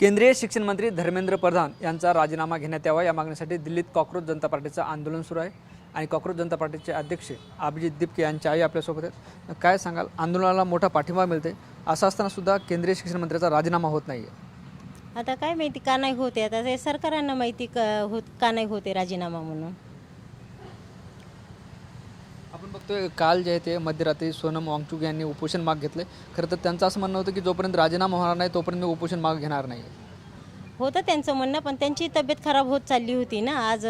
केंद्रीय शिक्षण मंत्री धर्मेंद्र प्रधान यांचा राजीनामा घेण्यात यावा या मागणीसाठी दिल्लीत कॉक्रोच जनता पार्टीचं आंदोलन सुरू आहे आणि कॉक्रोच जनता पार्टीचे अध्यक्ष अभिजित दीपके यांची आई आपल्यासोबत आहेत. काय सांगाल, आंदोलनाला मोठा पाठिंबा मिळते असं असताना सुद्धा केंद्रीय शिक्षण मंत्र्याचा राजीनामा होत नाही आहे. आता काय माहिती का नाही होते, आता हे सरकारांना माहिती का नाही होते राजीनामा म्हणून. आपण बघतोय काल जे आहे ते मध्यरात्री सोनम वांगचुक यांनी उपोषण माग घेतले. खरं तर त्यांचं असं म्हणणं होतं की जोपर्यंत राजीनामा होणार नाही तोपर्यंत मी उपोषण माग घेणार नाही. होतं त्यांचं म्हणणं, पण त्यांची तब्येत खराब होत चालली होती ना. आज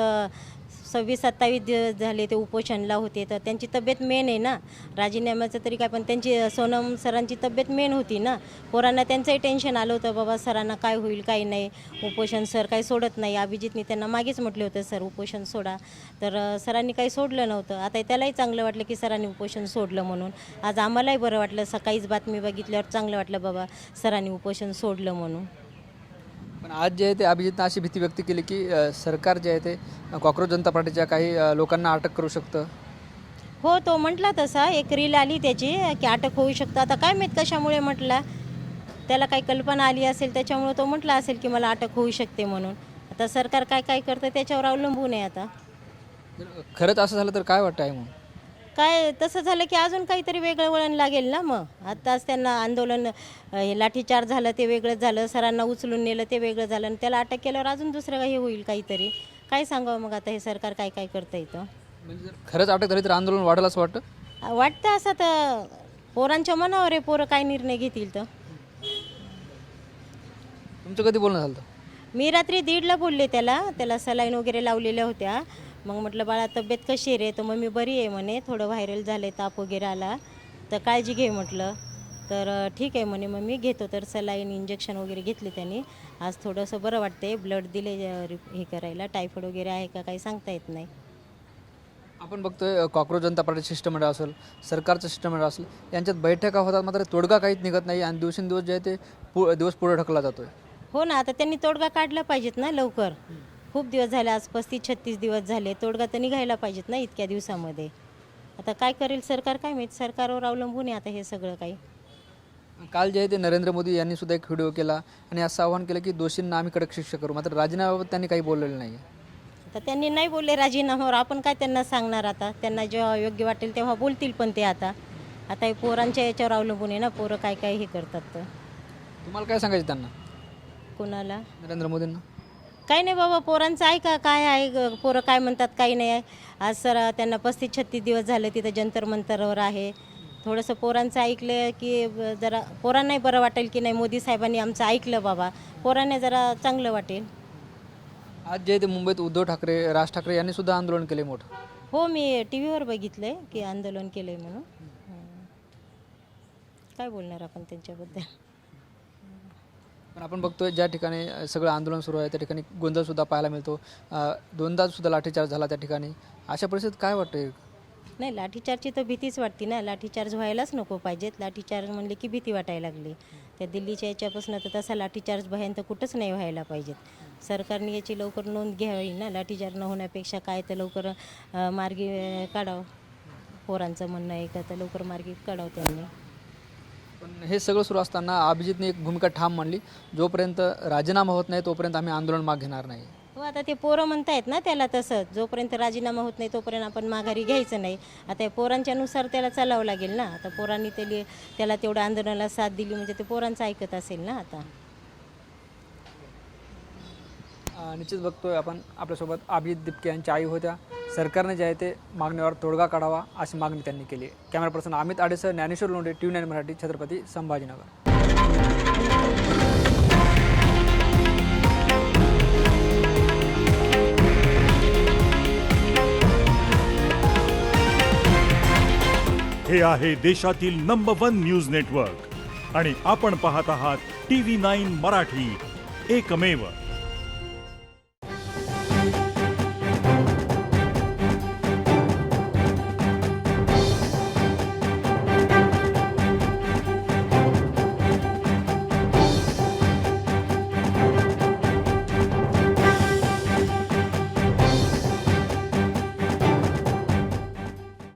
26-27 दिवस झाले ते उपोषणला होते, तर त्यांची तब्येत मेन आहे ना. राजीनाम्याचं तरी काय, पण त्यांची सोनम सरांची तब्येत मेन होती ना. पोरांना त्यांचंही टेन्शन आलं होतं, बाबा सरांना काय होईल काय नाही, उपोषण सर काही सोडत नाही. अभिजितनी त्यांना मागेच म्हटले होते सर उपोषण सोडा, तर सरांनी काही सोडलं नव्हतं. आता त्यालाही चांगलं वाटलं की सरांनी उपोषण सोडलं म्हणून. आज आम्हालाही बरं वाटलं, सकाळीच बातमी बघितल्यावर चांगलं वाटलं बाबा सरांनी उपोषण सोडलं म्हणून. पण आज जे आहे ते अभिजितनं अशी भीती व्यक्त केली की सरकार जे आहे ते कॉक्रोच जनता पार्टीच्या काही लोकांना अटक करू शकतं. हो, तो म्हटला तसा, एक रील आली त्याची की अटक होऊ शकतं. आता काय माहीत कशामुळे म्हटला, त्याला काही कल्पना आली असेल त्याच्यामुळे तो म्हटला असेल की मला अटक होऊ शकते म्हणून. आता सरकार काय काय करतं त्याच्यावर अवलंबून आहे. आता खरंच असं झालं तर काय वाटतं आहे म्हणून? काय तसं झालं की अजून काहीतरी वेगळं वळण लागेल ना. मग आत्ताच त्यांना आंदोलन हे लाठीचार्ज झालं ते वेगळंच झालं, सरांना उचलून नेलं ते वेगळं झालं, आणि त्याला अटक केल्यावर अजून दुसरं काही होईल काहीतरी. काय सांगावं मग आता हे सरकार काय काय करतं इथं. म्हणजे जर खरंच अटक झाली तर आंदोलन वाढेल असं वाटतं? वाटतं असं, तर पोरांच्या मनावर आहे, पोरं काय निर्णय घेतील. तर तुमचं कधी बोलणं झालं? मी रात्री 1:30ला बोलले त्याला सलाईन वगैरे लावलेल्या होत्या. मग म्हटलं बाळा तब्येत कशी आहे रे, तर मग मी बरी आहे म्हणे, थोडं व्हायरल झालं आहे, ताप वगैरे आला, तर काळजी घे म्हटलं. तर ठीक आहे म्हणे, मग मी घेतो. तर सलाईन इंजेक्शन वगैरे घेतले त्यांनी. आज थोडंसं बरं वाटते, ब्लड दिले हे करायला. टायफॉईड वगैरे आहे का काही सांगता येत नाही. आपण बघतोय कॉक्रोच जनता पार्टी शिष्टमंडळ असेल, सरकारचं शिष्टमंडळ असेल, यांच्यात बैठका होतात मात्र तोडगा काहीच निघत नाही आणि दिवसेंदिवस जे आहे ते दिवस पुढे ढकलला जातोय. हो ना, आता त्यांनी तोडगा काढला पाहिजेत ना लवकर. खूप दिवस झाले, आज 35-36 दिवस झाले, तोडगा तर निघायला पाहिजेत ना इतक्या दिवसामध्ये. आता काय करेल सरकार काय माहीत, सरकारवर अवलंबून आहे आता हे सगळं काही. काल जे आहे ते नरेंद्र मोदी यांनी सुद्धा एक व्हिडिओ केला आणि असं आवाहन केलं की दोषींना आम्ही कडक शिक्षा करू, मात्र राजीनाम्याबाबत त्यांनी काही बोललेलं नाही. तर त्यांनी नाही बोलले राजीनाम्यावर, आपण काय त्यांना सांगणार. आता त्यांना जेव्हा योग्य वाटेल तेव्हा बोलतील. पण ते आता हे पोरांच्या याच्यावर अवलंबून आहे ना, पोरं काय काय हे करतात. तर तुम्हाला काय सांगायचं त्यांना, कोणाला? नरेंद्र मोदींना? काही नाही बाबा, पोरांचं ऐका काय आहे, पोरं काय म्हणतात काही नाही आहे. आज सर त्यांना 35-36 दिवस झाले तिथं जंतर मंतरवर आहे. थोडंसं पोरांचं ऐकलं की जरा पोरांनाही बरं वाटेल की नाही मोदी साहेबांनी आमचं ऐकलं बाबा, पोरांना जरा चांगलं वाटेल. आज जे आहे ते मुंबईत उद्धव ठाकरे, राज ठाकरे यांनी सुद्धा आंदोलन केले मोठं. हो, मी टी व्हीवर बघितलं आहे की आंदोलन केलं आहे म्हणून. काय बोलणार आपण त्यांच्याबद्दल. पण आपण बघतोय ज्या ठिकाणी सगळं आंदोलन सुरू आहे त्या ठिकाणी गोंधळसुद्धा पाहायला मिळतो. दोनदा सुद्धा लाठीचार्ज झाला त्या ठिकाणी. अशा परिस्थितीत काय वाटतं? नाही, लाठीचार्जची तर भीतीच वाटते ना. लाठीचार्ज व्हायलाच नको पाहिजेत. लाठीचार्ज म्हणले की भीती वाटायला लागली. त्या दिल्लीच्या याच्यापासून तर तसा लाठीचार्ज भयान तर कुठंच नाही व्हायला पाहिजेत. सरकारने याची लवकर नोंद घ्यावी ना. लाठीचार्ज न होण्यापेक्षा काय तर लवकर मार्गी काढावं. पोरांचं म्हणणं आहे का, तर लवकर मार्गी काढावं त्यांनी. पण हे सगळं सुरू असताना अभिजितने एक भूमिका ठाम मांडली, जोपर्यंत राजीनामा होत नाही तोपर्यंत आम्ही आंदोलन माग घेणार नाही. हो, आता ते पोरं म्हणतायत ना त्याला तसं, जोपर्यंत राजीनामा होत नाही तोपर्यंत आपण माघारी घ्यायचं नाही. आता पोरांच्यानुसार त्याला चालावं लागेल ना. आता पोरांनी त्याला तेवढं आंदोलनाला साथ दिली म्हणजे ते पोरांचं ऐकत असेल ना. आता निश्चित बघतोय आपण, आपल्यासोबत अभिजित दीपके यांच्या आई होत्या. सरकारने जे आहे ते मागणीवर तोडगा काढावा अशी मागणी त्यांनी केली. कॅमेरा पर्सन अमित आडेसह ज्ञानेश्वर लोंढे, TV9 मराठी, छत्रपती संभाजीनगर. हे आहे देशातील नंबर 1 न्यूज नेटवर्क आणि आपण पाहत आहात TV9 मराठी, एकमेव.